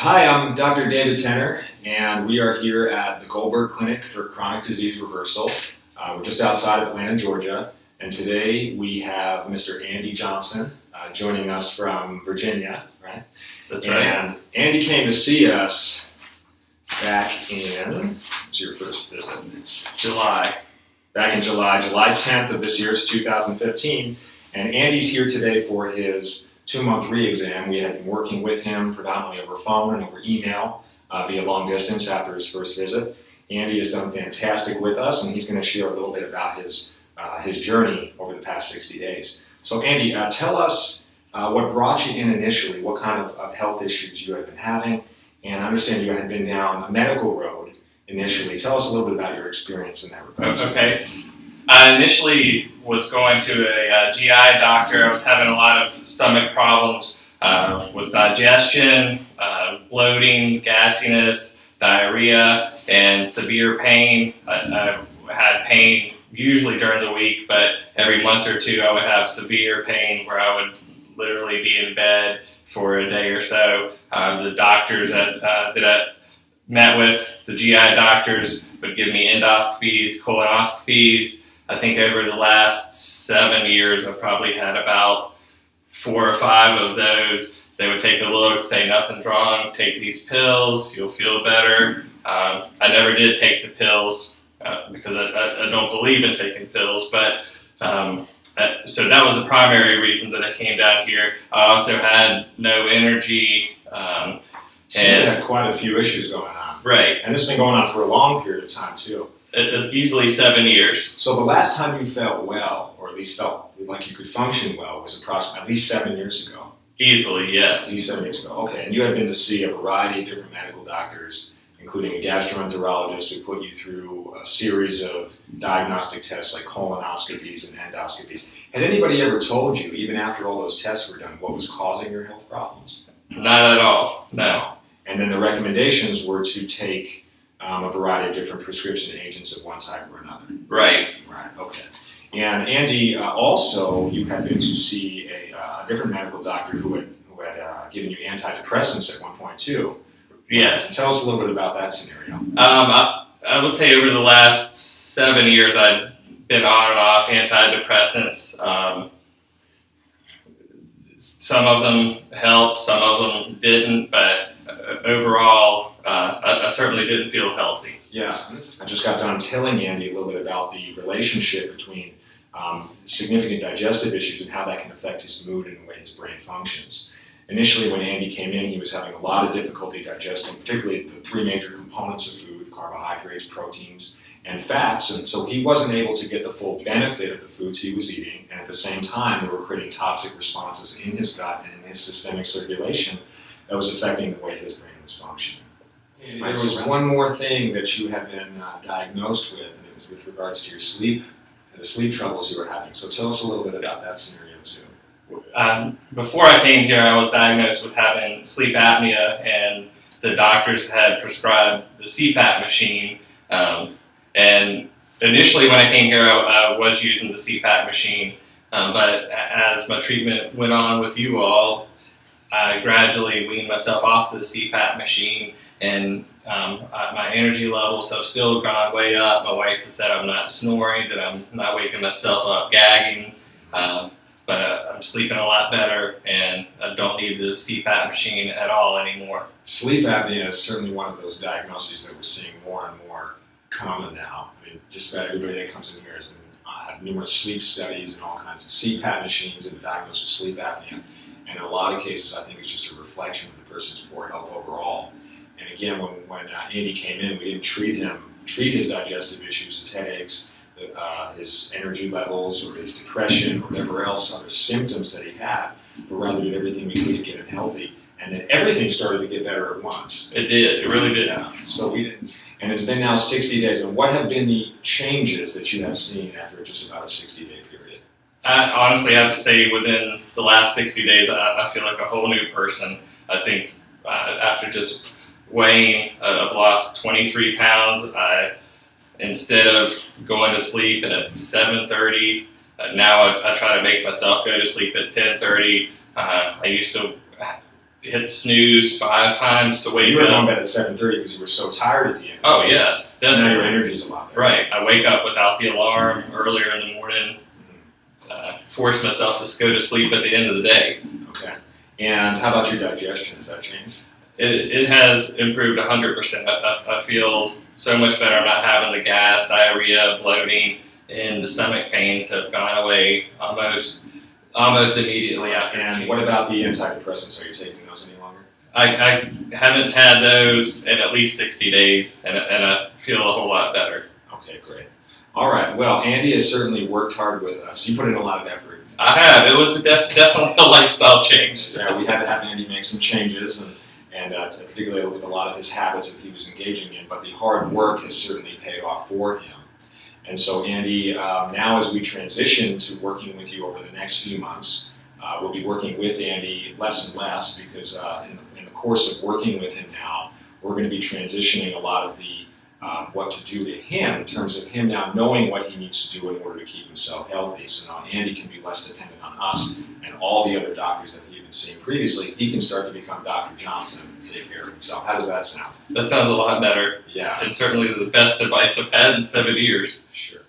Hi, I'm Dr. David Tenner, and we are here at the Goldberg Clinic for Chronic Disease Reversal. We're just outside of Atlanta, Georgia, and today we have Mr. Andy Johnson joining us from Virginia, right? That's right. And Andy came to see us back in, what was your first visit? July. Back in July 10th of this year, it's 2015, and Andy's here today for his 2-month re-exam. We had been working with him predominantly over phone and over email via long distance after his first visit. Andy has done fantastic with us, and he's going to share a little bit about his journey over the past 60 days. So Andy, tell us what brought you in initially, what kind of health issues you had been having, and I understand you had been down a medical road initially. Tell us a little bit about your experience in that regard. Okay. I initially was going to a GI doctor. I was having a lot of stomach problems with digestion, bloating, gassiness, diarrhea, and severe pain. I had pain usually during the week, but every month or two I would have severe pain where I would literally be in bed for a day or so. The doctors that I met with, the GI doctors, would give me endoscopies, colonoscopies. I think over the last 7 years, I've probably had about 4 or 5 of those. They would take a look, say nothing's wrong, take these pills, you'll feel better. I never did take the pills because I don't believe in taking pills, but so that was the primary reason that I came down here. I also had no energy. So you had quite a few issues going on. Right. And this has been going on for a long period of time too. Easily 7 years. So the last time you felt well, or at least felt like you could function well, was approximately at least 7 years ago. Easily, yes. At least 7 years ago. Okay, and you had been to see a variety of different medical doctors, including a gastroenterologist who put you through a series of diagnostic tests like colonoscopies and endoscopies. Had anybody ever told you, even after all those tests were done, what was causing your health problems? Not at all, no. And then the recommendations were to take a variety of different prescription agents of one type or another. Right. Right, okay. And Andy, also, you had been to see a different medical doctor who had given you antidepressants at one point too. Yes. Tell us a little bit about that scenario. I would say over the last 7 years, I've been on and off antidepressants. Some of them helped, some of them didn't, but overall, I certainly didn't feel healthy. Yeah, I just got done telling Andy a little bit about the relationship between significant digestive issues and how that can affect his mood and the way his brain functions. Initially, when Andy came in, he was having a lot of difficulty digesting, particularly the 3 major components of food: carbohydrates, proteins, and fats. And so he wasn't able to get the full benefit of the foods he was eating, and at the same time, they were creating toxic responses in his gut and in his systemic circulation that was affecting the way his brain was functioning. There was one more thing that you had been diagnosed with, and it was with regards to your sleep and the sleep troubles you were having. So tell us a little bit about that scenario too. Before I came here, I was diagnosed with having sleep apnea, and the doctors had prescribed the CPAP machine. And initially when I came here, I was using the CPAP machine, but as my treatment went on with you all, I gradually weaned myself off the CPAP machine, and my energy levels have still gone way up. My wife has said I'm not snoring, that I'm not waking myself up gagging, but I'm sleeping a lot better, and I don't need the CPAP machine at all anymore. Sleep apnea is certainly one of those diagnoses that we're seeing more and more common now. I mean, just about everybody that comes in here has been had numerous sleep studies and all kinds of CPAP machines that are diagnosed with sleep apnea. And in a lot of cases, I think it's just a reflection of the person's poor health overall. And again, when Andy came in, we didn't treat his digestive issues, his headaches, his energy levels, or his depression, or whatever else other symptoms that he had, but rather did everything we could to get him healthy. And then everything started to get better at once. It did. It really did. Yeah. So we didn't. And it's been now 60 days. And what have been the changes that you have seen after just about a 60-day period? I honestly have to say within the last 60 days, I feel like a whole new person. I think after just weighing, I've lost 23 pounds. Instead of going to sleep at 7:30, now I try to make myself go to sleep at 10:30. I used to hit snooze 5 times to wake You were going up. to bed at 7:30 because you were so tired at the end. Oh yes, So now definitely. your energy's a lot better. Right. I wake up without the alarm earlier in the morning. Force myself to go to sleep at the end of the day. Okay. And how about your digestion? Has that changed? It has improved 100%. I feel so much better. I'm not having the gas, diarrhea, bloating, and the stomach pains have gone away almost immediately after. And what about the antidepressants? Are you taking those any longer? I haven't had those in at least 60 days, and I feel a whole lot better. Okay, great. All right. Well, Andy has certainly worked hard with us. You put in a lot of effort. I have. It was definitely a lifestyle change. Yeah, we had to have Andy make some changes, and particularly with a lot of his habits that he was engaging in. But the hard work has certainly paid off for him. And so, Andy, now as we transition to working with you over the next few months, we'll be working with Andy less and less because in the course of working with him now, we're going to be transitioning a lot of the what to do to him in terms of him now knowing what he needs to do in order to keep himself healthy. So now Andy can be less dependent on us and all the other doctors that he had been seeing previously. He can start to become Dr. Johnson and take care of himself. How does that sound? That sounds a lot better, Yeah, and certainly the best advice I've had in 7 years. sure.